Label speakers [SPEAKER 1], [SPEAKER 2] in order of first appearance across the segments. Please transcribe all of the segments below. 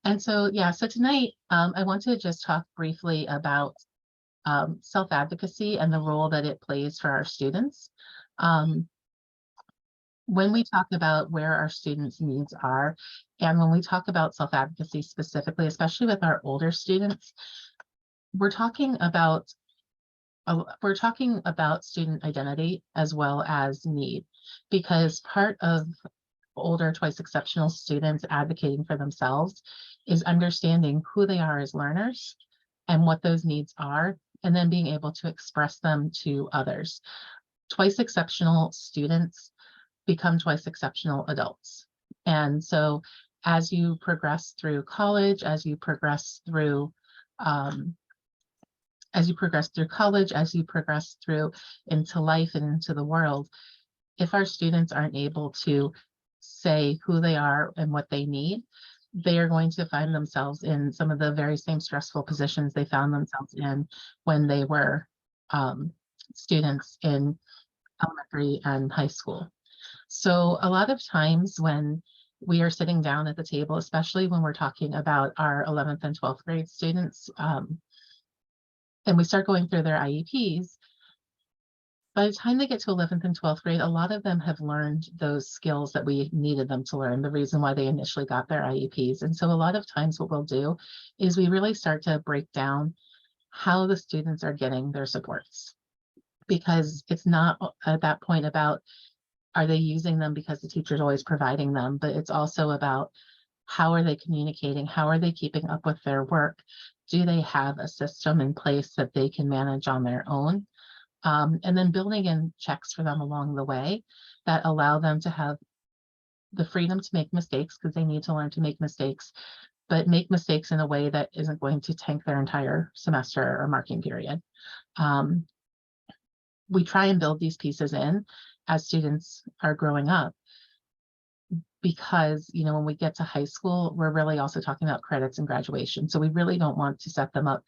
[SPEAKER 1] And so, yeah, so tonight I want to just talk briefly about self-advocacy and the role that it plays for our students. Um, when we talk about where our students' needs are, and when we talk about self-advocacy specifically, especially with our older students, we're talking about student identity as well as need, because part of older twice exceptional students advocating for themselves is understanding who they are as learners and what those needs are, and then being able to express them to others. Twice exceptional students become twice exceptional adults. And so as you progress through college, um, as you progress through college, as you progress through into life and into the world, if our students aren't able to say who they are and what they need, they are going to find themselves in some of the very same stressful positions they found themselves in when they were students in elementary and high school. So a lot of times when we are sitting down at the table, especially when we're talking about our 11th and 12th grade students, and we start going through their IEPs, by the time they get to 11th and 12th grade, a lot of them have learned those skills that we needed them to learn, the reason why they initially got their IEPs. And so a lot of times what we'll do is we really start to break down how the students are getting their supports, because it's not at that point about are they using them because the teacher's always providing them, but it's also about how are they communicating? How are they keeping up with their work? Do they have a system in place that they can manage on their own? And then building in checks for them along the way that allow them to have the freedom to make mistakes, because they need to learn to make mistakes, but make mistakes in a way that isn't going to tank their entire semester or marking period. We try and build these pieces in as students are growing up, because, you know, when we get to high school, we're really also talking about credits and graduation. So we really don't want to set them up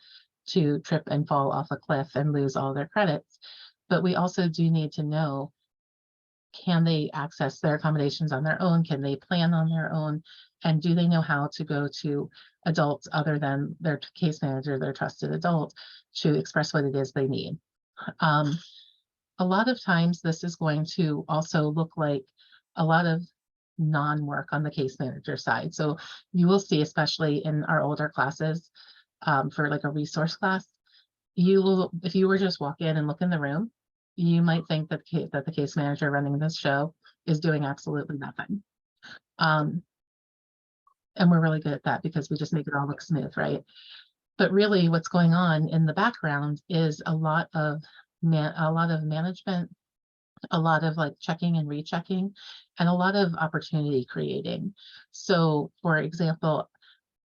[SPEAKER 1] to trip and fall off a cliff and lose all their credits. But we also do need to know, can they access their accommodations on their own? Can they plan on their own? And do they know how to go to adults other than their case manager, their trusted adult, to express what it is they need? A lot of times this is going to also look like a lot of non-work on the case manager side. So you will see, especially in our older classes, for like a resource class, you will, if you were just walk in and look in the room, you might think that the case manager running this show is doing absolutely nothing. And we're really good at that because we just make it all look smooth, right? But really what's going on in the background is a lot of management, a lot of like checking and rechecking, and a lot of opportunity creating. So for example,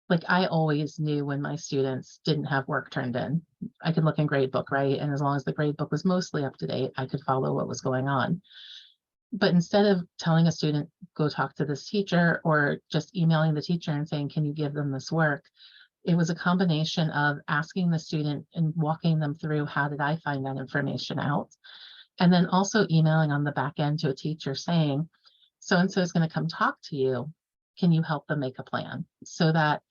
[SPEAKER 1] like I always knew when my students didn't have work turned in. I could look in gradebook, right? And as long as the gradebook was mostly up to date, I could follow what was going on. But instead of telling a student, go talk to this teacher, or just emailing the teacher and saying, can you give them this work? It was a combination of asking the student and walking them through, how did I find that information out? And then also emailing on the back end to a teacher saying, so-and-so is going to come talk to you. Can you help them make a plan? So that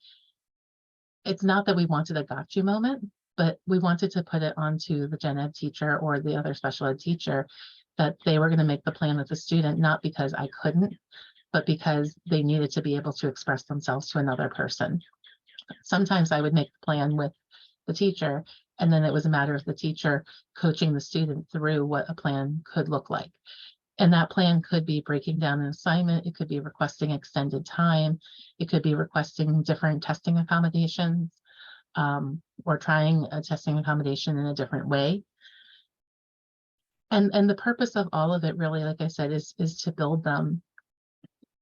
[SPEAKER 1] it's not that we wanted a got you moment, but we wanted to put it onto the gen ed teacher or the other special ed teacher that they were going to make the plan with the student, not because I couldn't, but because they needed to be able to express themselves to another person. Sometimes I would make the plan with the teacher, and then it was a matter of the teacher coaching the student through what a plan could look like. And that plan could be breaking down an assignment. It could be requesting extended time. It could be requesting different testing accommodations, or trying a testing accommodation in a different way. And the purpose of all of it really, like I said, is to build them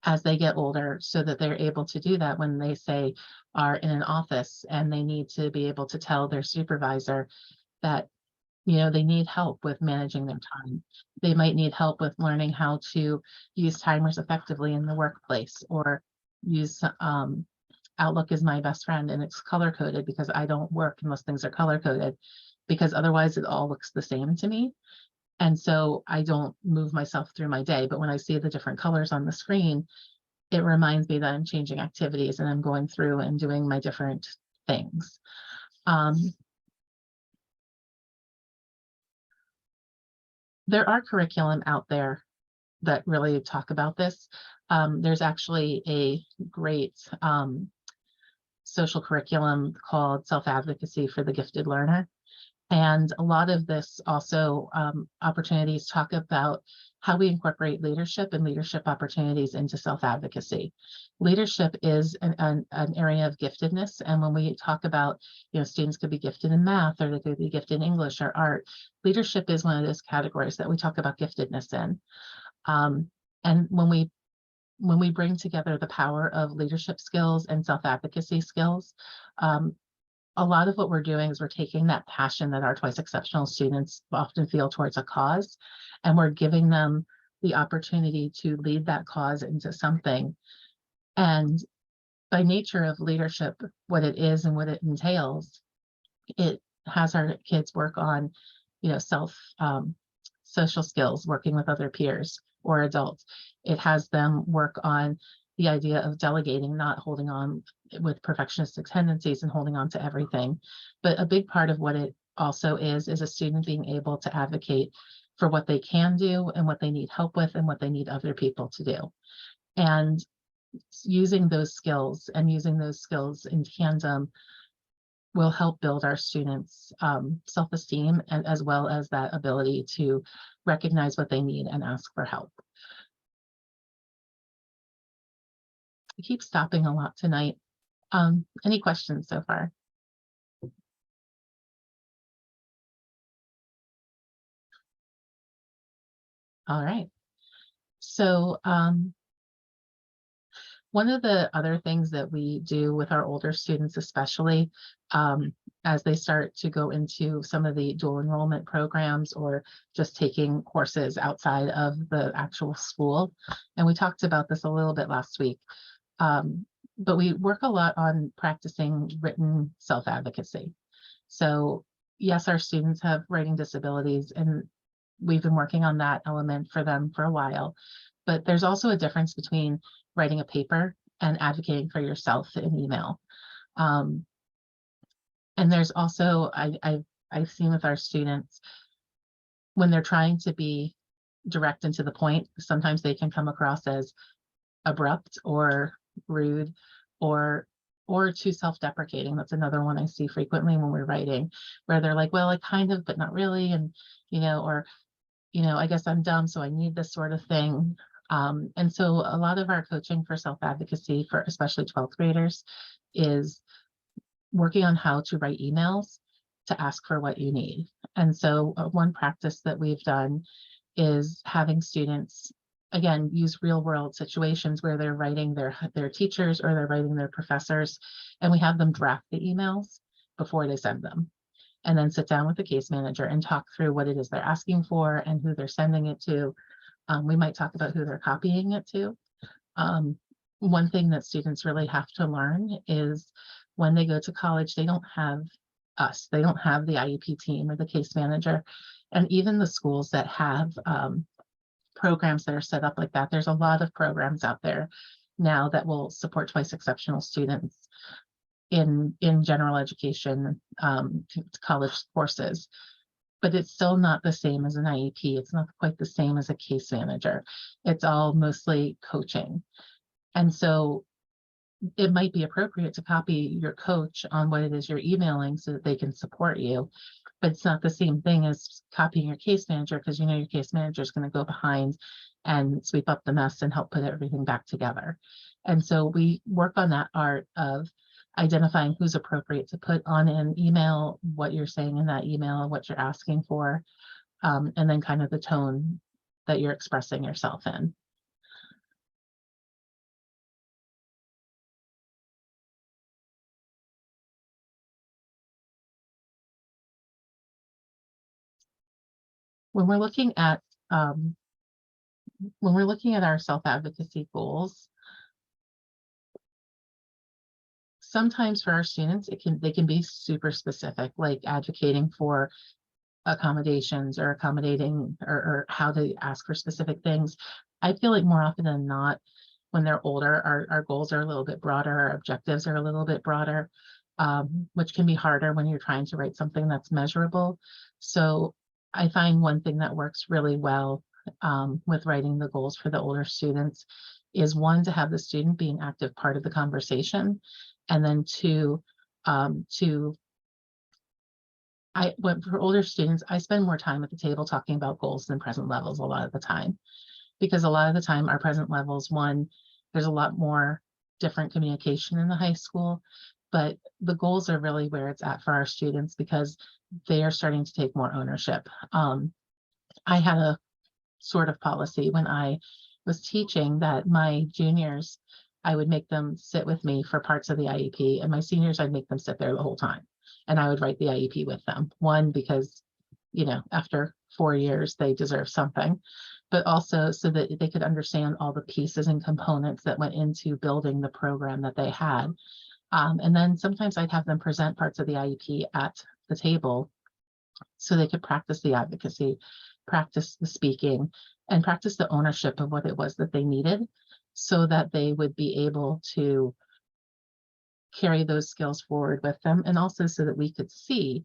[SPEAKER 1] as they get older, so that they're able to do that when they say are in an office and they need to be able to tell their supervisor that, you know, they need help with managing their time. They might need help with learning how to use timers effectively in the workplace, or use Outlook is my best friend and it's color coded, because I don't work unless things are color coded, because otherwise it all looks the same to me. And so I don't move myself through my day. But when I see the different colors on the screen, it reminds me that I'm changing activities and I'm going through and doing my different things. There are curriculum out there that really talk about this. There's actually a great social curriculum called Self-Advocacy for the Gifted Learner. And a lot of this also opportunities talk about how we incorporate leadership and leadership opportunities into self-advocacy. Leadership is an area of giftedness. And when we talk about, students could be gifted in math, or they could be gifted in English or art, leadership is one of those categories that we talk about giftedness in. And when we bring together the power of leadership skills and self-advocacy skills, a lot of what we're doing is we're taking that passion that our Twice Exceptional students often feel towards a cause, and we're giving them the opportunity to lead that cause into something. And by nature of leadership, what it is and what it entails, it has our kids work on, social skills, working with other peers or adults. It has them work on the idea of delegating, not holding on with perfectionistic tendencies and holding on to everything. But a big part of what it also is a student being able to advocate for what they can do and what they need help with and what they need other people to do. And using those skills in tandem will help build our students' self-esteem, and as well as that ability to recognize what they need and ask for help. I keep stopping a lot tonight. Any questions so far? All right. So one of the other things that we do with our older students, especially as they start to go into some of the dual enrollment programs or just taking courses outside of the actual school, and we talked about this a little bit last week, but we work a lot on practicing written self-advocacy. So yes, our students have writing disabilities, and we've been working on that element for them for a while, but there's also a difference between writing a paper and advocating for yourself in email. And there's also, I've seen with our students, when they're trying to be direct and to the point, sometimes they can come across as abrupt or rude or too self-deprecating. That's another one I see frequently when we're writing, where they're like, well, I kind of, but not really. And, or, I guess I'm dumb, so I need this sort of thing. And so a lot of our coaching for self-advocacy for especially 12th graders is working on how to write emails to ask for what you need. And so one practice that we've done is having students, again, use real world situations where they're writing their teachers or they're writing their professors, and we have them draft the emails before they send them. And then sit down with the case manager and talk through what it is they're asking for and who they're sending it to. We might talk about who they're copying it to. One thing that students really have to learn is when they go to college, they don't have us. They don't have the IEP team or the case manager. And even the schools that have programs that are set up like that, there's a lot of programs out there now that will support Twice Exceptional students in general education, college courses. But it's still not the same as an IEP. It's not quite the same as a case manager. It's all mostly coaching. And so it might be appropriate to copy your coach on what it is you're emailing so that they can support you. But it's not the same thing as copying your case manager, because your case manager is going to go behind and sweep up the mess and help put everything back together. And so we work on that art of identifying who's appropriate to put on an email, what you're saying in that email, what you're asking for, and then kind of the tone that you're expressing yourself in. When we're looking at our self-advocacy goals, sometimes for our students, they can be super specific, like advocating for accommodations or accommodating or how to ask for specific things. I feel like more often than not, when they're older, our goals are a little bit broader, our objectives are a little bit broader, which can be harder when you're trying to write something that's measurable. So I find one thing that works really well with writing the goals for the older students is, one, to have the student be an active part of the conversation, and then two, for older students, I spend more time at the table talking about goals than present levels a lot of the time, because a lot of the time our present levels, one, there's a lot more different communication in the high school, but the goals are really where it's at for our students because they are starting to take more ownership. I had a sort of policy when I was teaching that my juniors, I would make them sit with me for parts of the IEP, and my seniors, I'd make them sit there the whole time. And I would write the IEP with them. One, because, after 4 years, they deserve something, but also so that they could understand all the pieces and components that went into building the program that they had. And then sometimes I'd have them present parts of the IEP at the table so they could practice the advocacy, practice the speaking, and practice the ownership of what it was that they needed, so that they would be able to carry those skills forward with them. And also so that we could see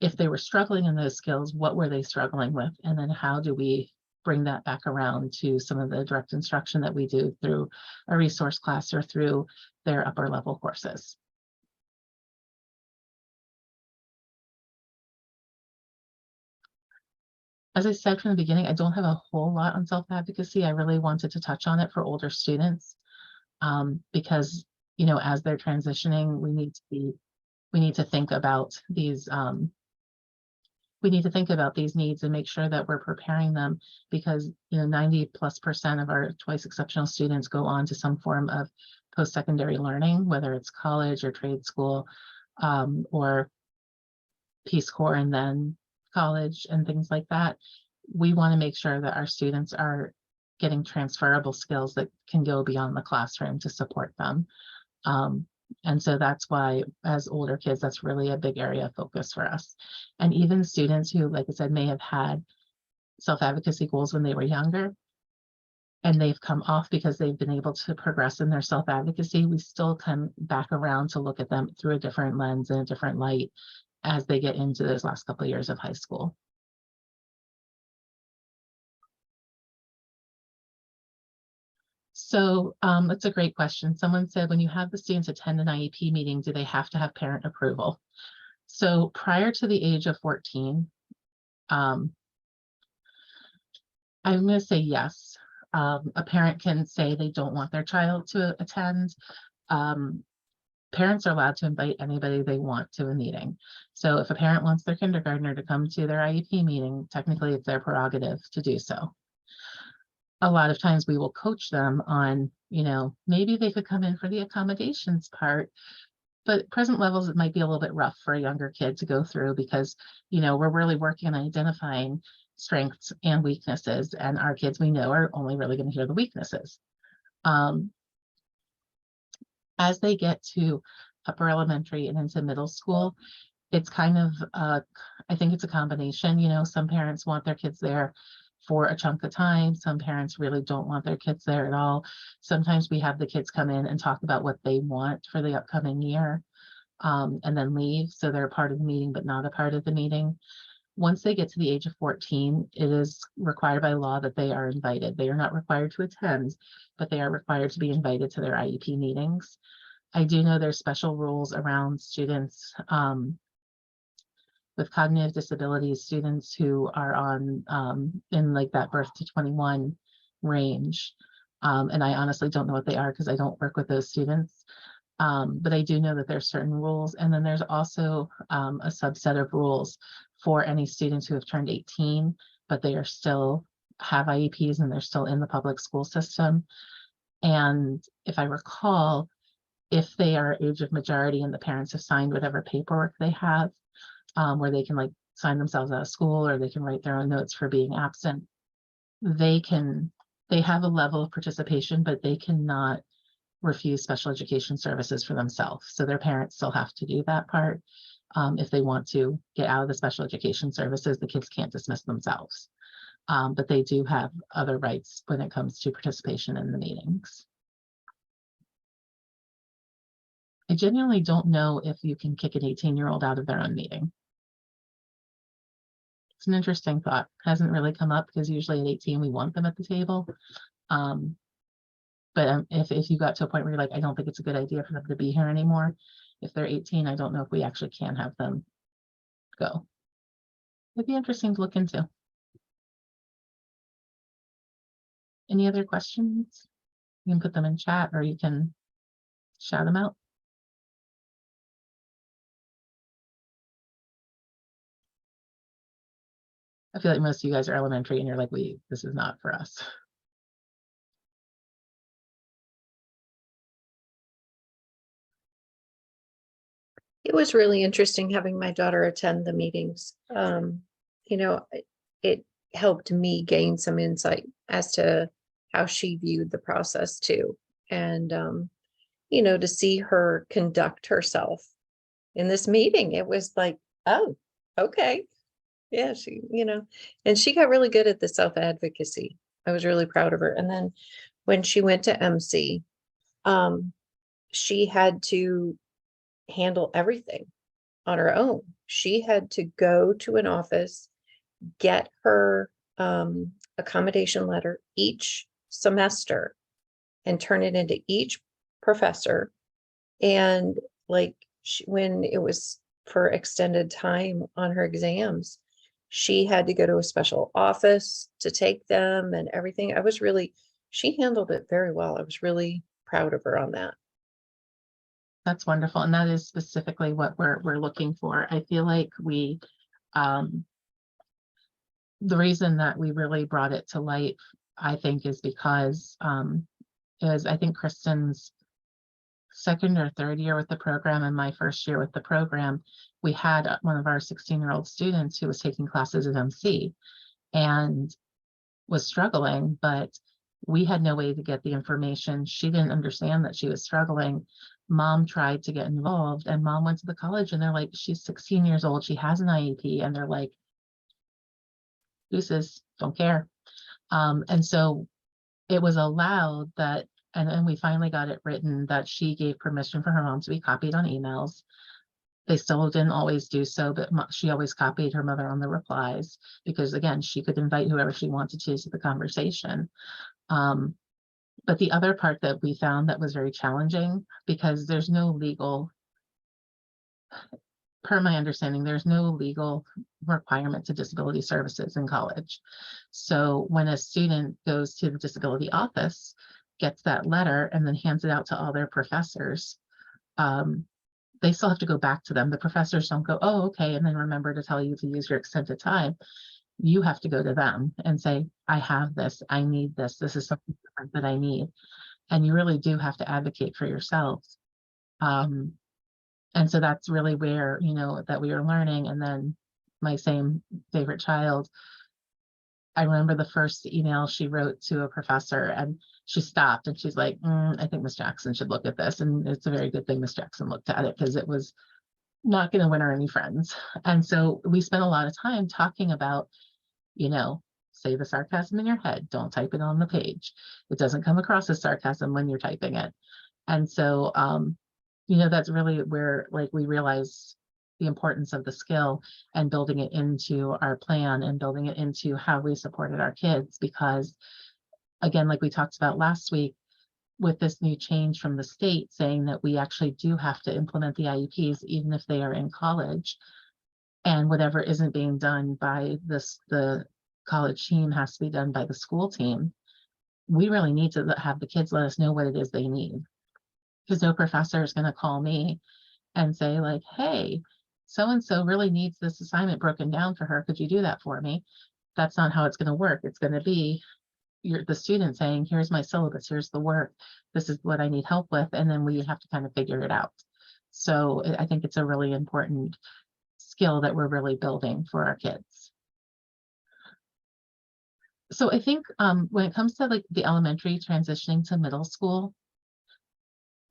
[SPEAKER 1] if they were struggling in those skills, what were they struggling with? And then how do we bring that back around to some of the direct instruction that we do through a resource class or through their upper level courses. As I said from the beginning, I don't have a whole lot on self-advocacy. I really wanted to touch on it for older students because, as they're transitioning, we need to think about these needs and make sure that we're preparing them, because 90+% of our twice exceptional students go on to some form of post-secondary learning, whether it's college or trade school or Peace Corps and then college and things like that. We want to make sure that our students are getting transferable skills that can go beyond the classroom to support them. And so that's why, as older kids, that's really a big area of focus for us. And even students who, like I said, may have had self-advocacy goals when they were younger, and they've come off because they've been able to progress in their self-advocacy, we still come back around to look at them through a different lens and a different light as they get into those last couple of years of high school. So that's a great question. Someone said, when you have the students attend an IEP meeting, do they have to have parent approval? So prior to the age of 14, I'm going to say yes. A parent can say they don't want their child to attend. Parents are allowed to invite anybody they want to a meeting. So if a parent wants their kindergartner to come to their IEP meeting, technically it's their prerogative to do so. A lot of times we will coach them on, maybe they could come in for the accommodations part, but present levels, it might be a little bit rough for a younger kid to go through because, we're really working on identifying strengths and weaknesses, and our kids, we know, are only really going to hear the weaknesses. As they get to upper elementary and into middle school, it's kind of, I think it's a combination. Some parents want their kids there for a chunk of time. Some parents really don't want their kids there at all. Sometimes we have the kids come in and talk about what they want for the upcoming year and then leave. So they're a part of the meeting, but not a part of the meeting. Once they get to the age of 14, it is required by law that they are invited. They are not required to attend, but they are required to be invited to their IEP meetings. I do know there's special rules around students with cognitive disabilities, students who are on in like that birth to 21 range. And I honestly don't know what they are because I don't work with those students. But I do know that there's certain rules. And then there's also a subset of rules for any students who have turned 18, but they are still have IEPs and they're still in the public school system. And if I recall, if they are age of majority and the parents have signed whatever paperwork they have, where they can like sign themselves out of school or they can write their own notes for being absent, they have a level of participation, but they cannot refuse special education services for themselves. So their parents still have to do that part. If they want to get out of the special education services, the kids can't dismiss themselves. But they do have other rights when it comes to participation in the meetings. I genuinely don't know if you can kick an 18-year-old out of their own meeting. It's an interesting thought. Hasn't really come up because usually at 18 we want them at the table. But if you got to a point where you're like, I don't think it's a good idea for them to be here anymore, if they're 18, I don't know if we actually can have them go. It'd be interesting to look into. Any other questions? You can put them in chat or you can shout them out. I feel like most of you guys are elementary and you're like, this is not for us.
[SPEAKER 2] It was really interesting having my daughter attend the meetings. You know, it helped me gain some insight as to how she viewed the process too. And, you know, to see her conduct herself in this meeting, it was like, oh, okay. Yeah, she, you know, and she got really good at the self-advocacy. I was really proud of her. And then when she went to MC, she had to handle everything on her own. She had to go to an office, get her accommodation letter each semester and turn it into each professor. And like when it was for extended time on her exams, she had to go to a special office to take them and everything. She handled it very well. I was really proud of her on that.
[SPEAKER 1] That's wonderful. And that is specifically what we're looking for. I feel like the reason that we really brought it to light, I think, is because I think Kristen's second or third year with the program and my first year with the program, we had one of our 16-year-old students who was taking classes at MC and was struggling, but we had no way to get the information. She didn't understand that she was struggling. Mom tried to get involved and mom went to the college and they're like, she's 16 years old. She has an IEP. And they're like, deuces, don't care. And so it was allowed that, and we finally got it written that she gave permission for her mom to be copied on emails. They still didn't always do so, but she always copied her mother on the replies because, again, she could invite whoever she wanted to the conversation. But the other part that we found that was very challenging, because there's no legal, per my understanding, there's no legal requirement to disability services in college. So when a student goes to the disability office, gets that letter and then hands it out to all their professors, they still have to go back to them. The professors don't go, oh, okay, and then remember to tell you to use your extended time. You have to go to them and say, I have this, I need this, this is something different that I need. And you really do have to advocate for yourselves. And so that's really where, you know, that we were learning. And then my same favorite child, I remember the first email she wrote to a professor and she stopped and she's like, I think Miss Jackson should look at this. And it's a very good thing Miss Jackson looked at it because it was not going to win her any friends. And so we spent a lot of time talking about, you know, say the sarcasm in your head, don't type it on the page. It doesn't come across as sarcasm when you're typing it. And so, you know, that's really where like we realize the importance of the skill and building it into our plan and building it into how we supported our kids. Because again, like we talked about last week, with this new change from the state saying that we actually do have to implement the IEPs, even if they are in college, and whatever isn't being done by the college team has to be done by the school team. We really need to have the kids let us know what it is they need. Because no professor is going to call me and say like, hey, so-and-so really needs this assignment broken down for her. Could you do that for me? That's not how it's going to work. It's going to be the student saying, here's my syllabus, here's the work, this is what I need help with. And then we have to kind of figure it out. So I think it's a really important skill that we're really building for our kids. So I think when it comes to like the elementary transitioning to middle school,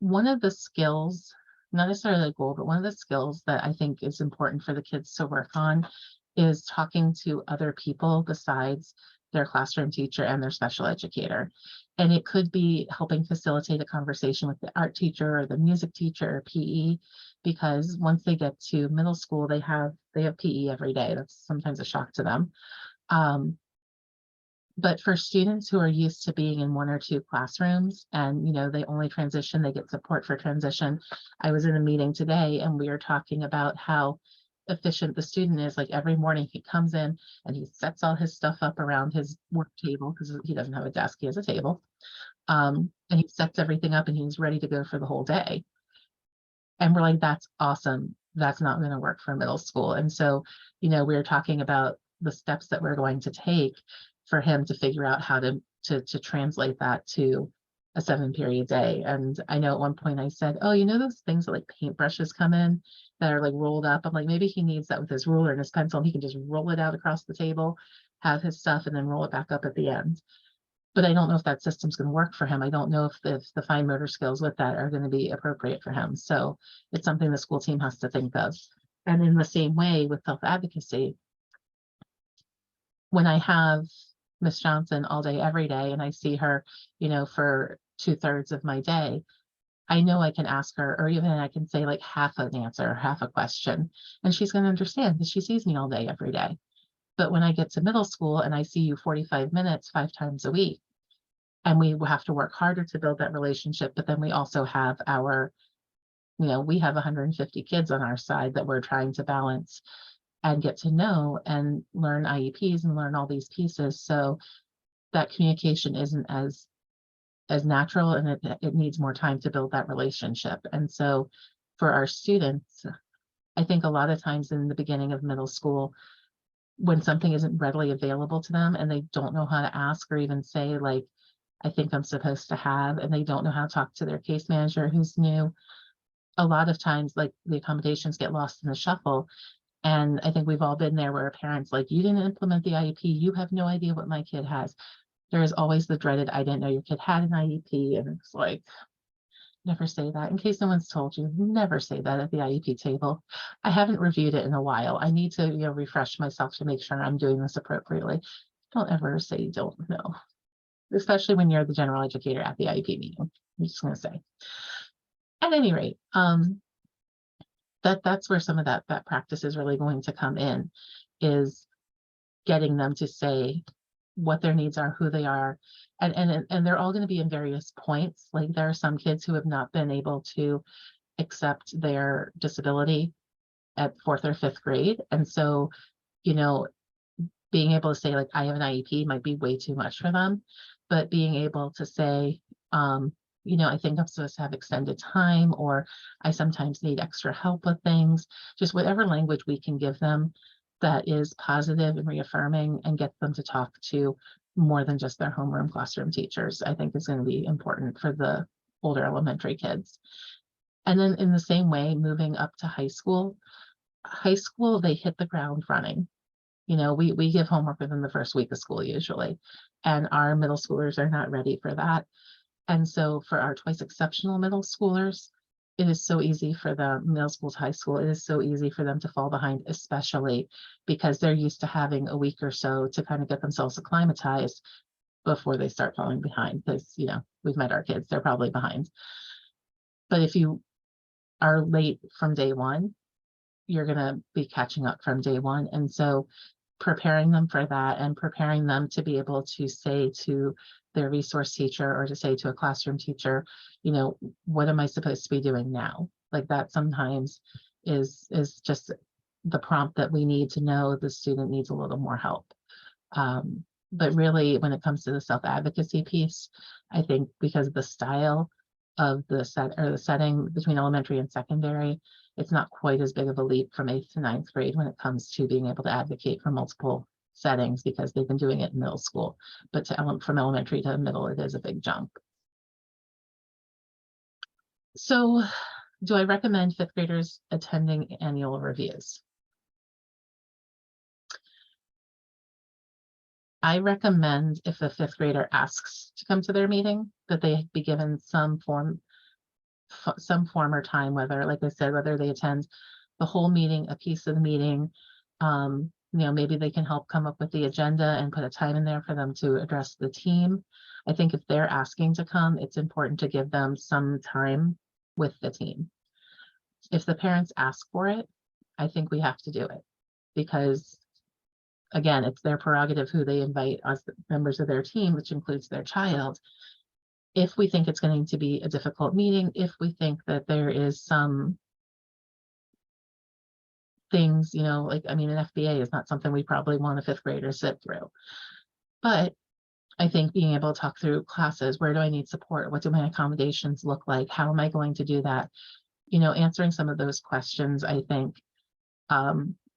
[SPEAKER 1] one of the skills, not necessarily a goal, but one of the skills that I think is important for the kids to work on is talking to other people besides their classroom teacher and their special educator. And it could be helping facilitate a conversation with the art teacher or the music teacher or PE, because once they get to middle school, they have PE every day. That's sometimes a shock to them. But for students who are used to being in 1 or 2 classrooms and, they only transition, they get support for transition. I was in a meeting today and we were talking about how efficient the student is. Like every morning he comes in and he sets all his stuff up around his work table, because he doesn't have a desk, he has a table. And he sets everything up and he's ready to go for the whole day. And we're like, that's awesome. That's not going to work for middle school. And so, we were talking about the steps that we're going to take for him to figure out how to translate that to a 7-period day. And I know at one point I said, oh, those things that like paintbrushes come in that are like rolled up. I'm like, maybe he needs that with his ruler and his pencil, and he can just roll it out across the table, have his stuff, and then roll it back up at the end. But I don't know if that system's going to work for him. I don't know if the fine motor skills with that are going to be appropriate for him. So it's something the school team has to think of. And in the same way with self-advocacy, when I have Miss Johnson all day, every day, and I see her, for 2/3 of my day, I know I can ask her, or even I can say like half an answer, half a question, and she's going to understand because she sees me all day, every day. But when I get to middle school and I see you 45 minutes, 5 times a week, and we have to work harder to build that relationship, but then we also have our, we have 150 kids on our side that we're trying to balance and get to know and learn IEPs and learn all these pieces. So that communication isn't as natural, and it needs more time to build that relationship. And so for our students, I think a lot of times in the beginning of middle school, when something isn't readily available to them and they don't know how to ask or even say like, I think I'm supposed to have, and they don't know how to talk to their case manager who's new, a lot of times like the accommodations get lost in the shuffle. And I think we've all been there where a parent's like, you didn't implement the IEP, you have no idea what my kid has. There is always the dreaded, I didn't know your kid had an IEP. And it's like, never say that. In case no one's told you, never say that at the IEP table. I haven't reviewed it in a while. I need to, refresh myself to make sure I'm doing this appropriately. Don't ever say you don't know, especially when you're the general educator at the IEP meeting. I'm just going to say. At any rate, that's where some of that practice is really going to come in, is getting them to say what their needs are, who they are, and they're all going to be in various points. Like there are some kids who have not been able to accept their disability at 4th or 5th grade, and so being able to say like I have an IEP might be way too much for them, but being able to say I think I'm supposed to have extended time, or I sometimes need extra help with things, just whatever language we can give them that is positive and reaffirming and get them to talk to more than just their homeroom classroom teachers, I think is going to be important for the older elementary kids. And then in the same way, moving up to high school, they hit the ground running. We give homework within the first week of school usually, and our middle schoolers are not ready for that. And so for our twice exceptional middle schoolers, it is so easy for the middle school to high school. It is so easy for them to fall behind, especially because they're used to having a week or so to kind of get themselves acclimatized before they start falling behind. Because, we've met our kids, they're probably behind. But if you are late from day one, you're going to be catching up from day one. And so preparing them for that and preparing them to be able to say to their resource teacher or to say to a classroom teacher, what am I supposed to be doing now? Like that sometimes is just the prompt that we need to know the student needs a little more help. But really, when it comes to the self-advocacy piece, I think because of the style of the setting between elementary and secondary, it's not quite as big of a leap from 8th to 9th grade when it comes to being able to advocate for multiple settings, because they've been doing it in middle school. But from elementary to middle, it is a big jump. So do I recommend 5th graders attending annual reviews? I recommend if a 5th grader asks to come to their meeting, that they be given some form or time, whether, like I said, whether they attend the whole meeting, a piece of the meeting, maybe they can help come up with the agenda and put a time in there for them to address the team. I think if they're asking to come, it's important to give them some time with the team. If the parents ask for it, I think we have to do it, because again, it's their prerogative who they invite as the members of their team, which includes their child. If we think it's going to be a difficult meeting, if we think that there is some things, like, I mean, an FBA is not something we probably want a fifth grader sit through. But I think being able to talk through classes, where do I need support? What do my accommodations look like? How am I going to do that? Answering some of those questions, I think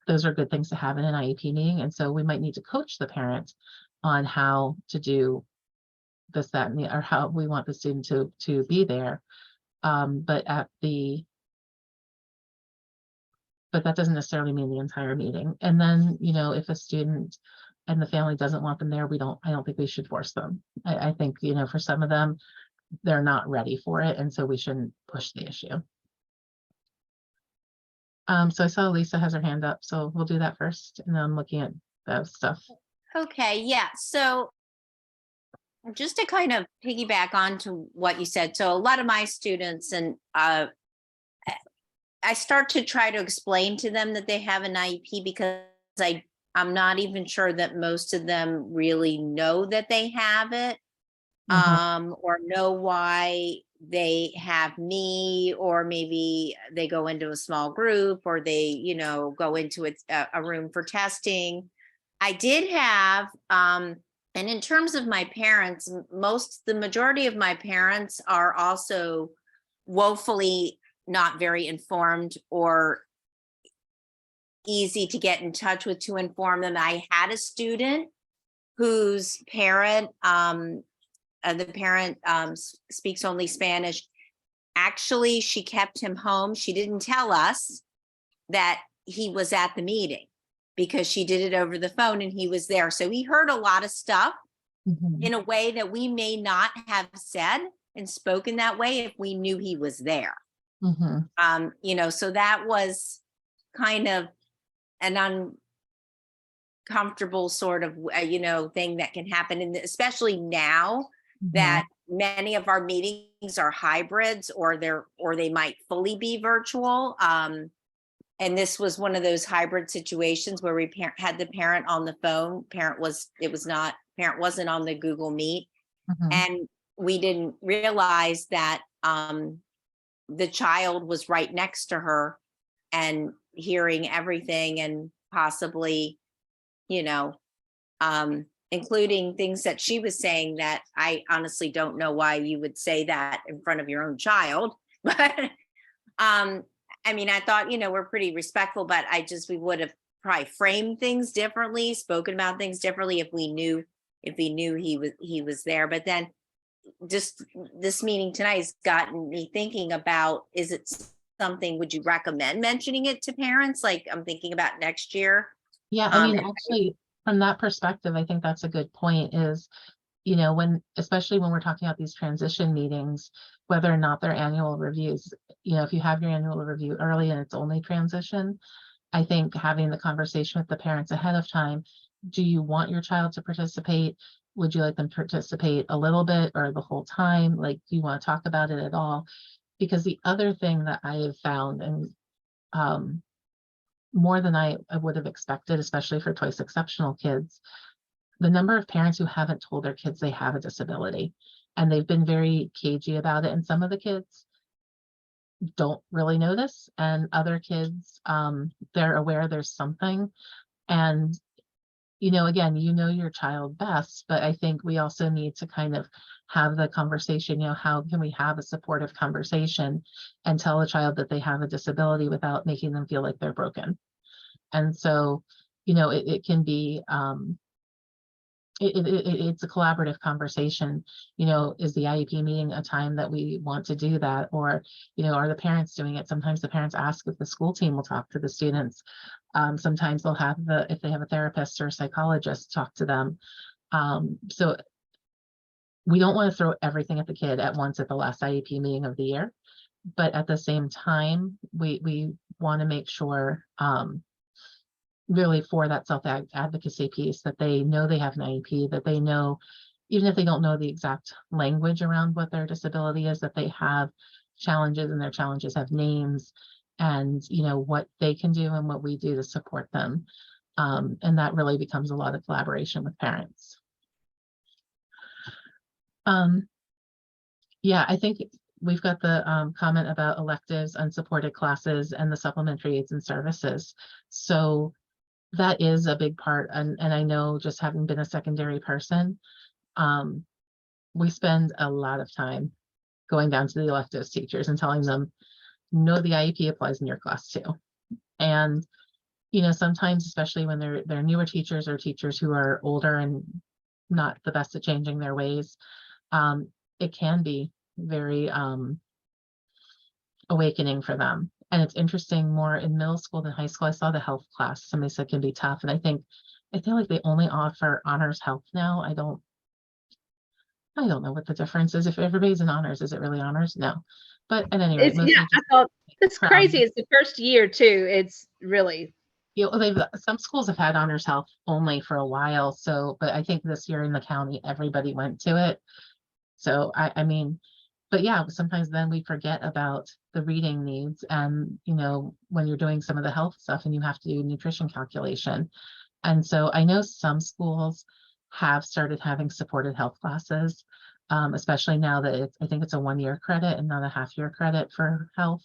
[SPEAKER 1] those are good things to have in an IEP meeting. And so we might need to coach the parent on how to do this, that, and or how we want the student to be there. But that doesn't necessarily mean the entire meeting. And then, if a student and the family doesn't want them there, I don't think we should force them. I think, for some of them, they're not ready for it. And so we shouldn't push the issue. So I saw Lisa has her hand up, so we'll do that first. And then I'm looking at the stuff.
[SPEAKER 3] Okay, yeah. So just to kind of piggyback onto what you said. So a lot of my students, and I start to try to explain to them that they have an IEP, because I'm not even sure that most of them really know that they have it, or know why they have me, or maybe they go into a small group, or they, go into a room for testing. I did have, and in terms of my parents, the majority of my parents are also woefully not very informed or easy to get in touch with to inform them. I had a student whose parent, the parent speaks only Spanish. Actually, she kept him home. She didn't tell us that he was at the meeting, because she did it over the phone and he was there. So he heard a lot of stuff in a way that we may not have said and spoken that way if we knew he was there. So that was kind of an uncomfortable sort of, thing that can happen. And especially now that many of our meetings are hybrids, or they might fully be virtual. And this was one of those hybrid situations where we had the parent on the phone. Parent wasn't on the Google Meet. And we didn't realize that the child was right next to her and hearing everything, and possibly, including things that she was saying that I honestly don't know why you would say that in front of your own child. But I mean, I thought, we're pretty respectful, but we would have probably framed things differently, spoken about things differently if we knew he was there. But then just this meeting tonight has gotten me thinking about, is it something, would you recommend mentioning it to parents? Like, I'm thinking about next year.
[SPEAKER 1] Yeah, I mean, actually, from that perspective, I think that's a good point, is, especially when we're talking about these transition meetings, whether or not they're annual reviews, if you have your annual review early and it's only transition, I think having the conversation with the parents ahead of time, do you want your child to participate? Would you like them to participate a little bit or the whole time? Like, do you want to talk about it at all? Because the other thing that I have found, and more than I would have expected, especially for twice exceptional kids, the number of parents who haven't told their kids they have a disability, and they've been very cagey about it. And some of the kids don't really know this, and other kids, they're aware there's something. And, again, your child best, but I think we also need to kind of have the conversation, how can we have a supportive conversation and tell a child that they have a disability without making them feel like they're broken. And so, it can be, it's a collaborative conversation. Is the IEP meeting a time that we want to do that? Or, are the parents doing it? Sometimes the parents ask if the school team will talk to the students. Sometimes they'll have if they have a therapist or a psychologist, talk to them. So we don't want to throw everything at the kid at once at the last IEP meeting of the year. But at the same time, we want to make sure really for that self-advocacy piece, that they know they have an IEP, that they know, even if they don't know the exact language around what their disability is, that they have challenges and their challenges have names, and, you know, what they can do and what we do to support them. And that really becomes a lot of collaboration with parents. Yeah, I think we've got the comment about electives, unsupported classes, and the supplementary aids and services. So that is a big part. And I know, just having been a secondary person, we spend a lot of time going down to the electives teachers and telling them, no, the IEP applies in your class too. And, you know, sometimes, especially when they're newer teachers or teachers who are older and not the best at changing their ways, it can be very awakening for them. And it's interesting, more in middle school than high school. I saw the health class. Somebody said can be tough. And I feel like they only offer honors health now. I don't know what the difference is. If everybody's in honors, is it really honors? No. But at any rate,
[SPEAKER 4] Yeah, I thought it's crazy. It's the first year too. It's really,
[SPEAKER 1] you know, some schools have had honors health only for a while. So, but I think this year in the county, everybody went to it. So I mean, but yeah, sometimes then we forget about the reading needs, and, you know, when you're doing some of the health stuff and you have to do nutrition calculation. And so I know some schools have started having supported health classes, especially now that I think it's a 1-year credit and not a half-year credit for health.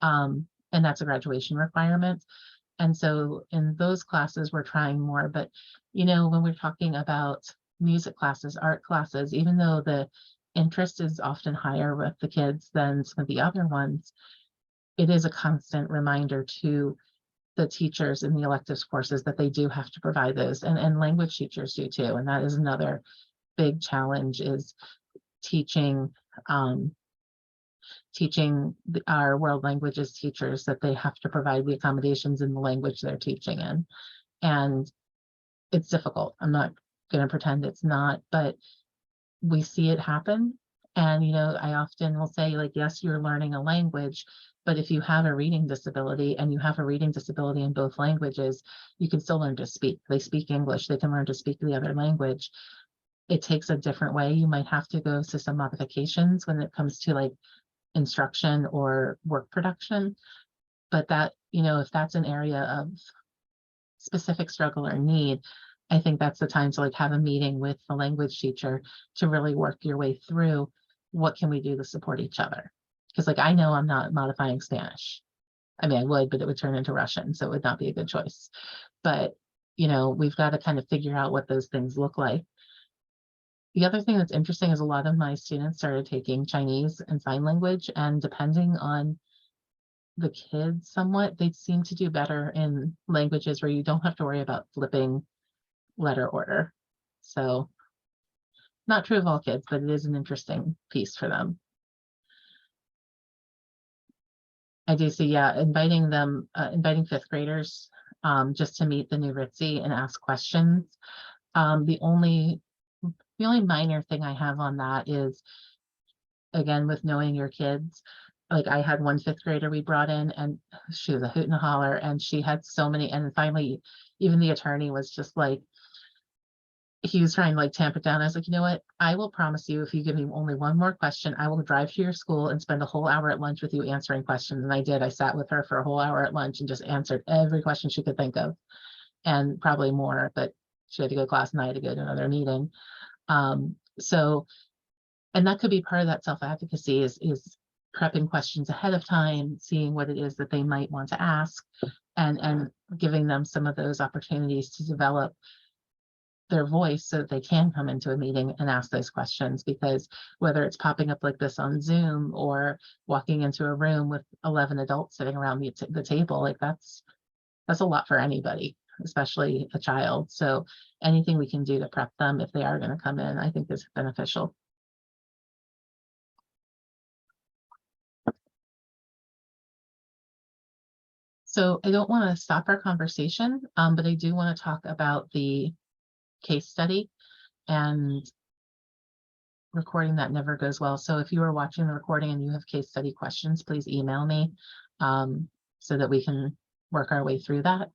[SPEAKER 1] And that's a graduation requirement. And so in those classes, we're trying more. But, you know, when we're talking about music classes, art classes, even though the interest is often higher with the kids than some of the other ones, it is a constant reminder to the teachers in the electives courses that they do have to provide those, and language teachers do too. And that is another big challenge, is teaching our world languages teachers that they have to provide the accommodations in the language they're teaching in. And it's difficult. I'm not going to pretend it's not, but we see it happen. And, you know, I often will say, like, yes, you're learning a language, but if you have a reading disability and you have a reading disability in both languages, you can still learn to speak. They speak English, they can learn to speak the other language. It takes a different way. You might have to go to some modifications when it comes to like instruction or work production. But that, you know, if that's an area of specific struggle or need, I think that's the time to like have a meeting with the language teacher to really work your way through what can we do to support each other. Because like, I know I'm not modifying Spanish. I mean, I would, but it would turn into Russian, so it would not be a good choice. But, you know, we've got to kind of figure out what those things look like. The other thing that's interesting is a lot of my students started taking Chinese and sign language, and depending on the kids somewhat, they seem to do better in languages where you don't have to worry about flipping letter order. So not true of all kids, but it is an interesting piece for them. I do see, yeah, inviting fifth graders just to meet the new RITC and ask questions. The only minor thing I have on that is, again, with knowing your kids, like I had one fifth grader we brought in, and she was a hoot and a holler, and she had so many, and finally even the attorney was just like, he was trying to like tamp it down. I was like, you know what, I will promise you, if you give me only one more question, I will drive to your school and spend a whole hour at lunch with you answering questions. And I did. I sat with her for a whole hour at lunch and just answered every question she could think of, and probably more, but she had to go to class and I had to go to another meeting. So, and that could be part of that self-advocacy, is prepping questions ahead of time, seeing what it is that they might want to ask, and giving them some of those opportunities to develop their voice so that they can come into a meeting and ask those questions. Because whether it's popping up like this on Zoom or walking into a room with 11 adults sitting around the table, like that's a lot for anybody, especially a child. So anything we can do to prep them if they are going to come in, I think is beneficial. So I don't want to stop our conversation, but I do want to talk about the case study, and recording that never goes well. So if you are watching the recording and you have case study questions, please email me so that we can work our way through that.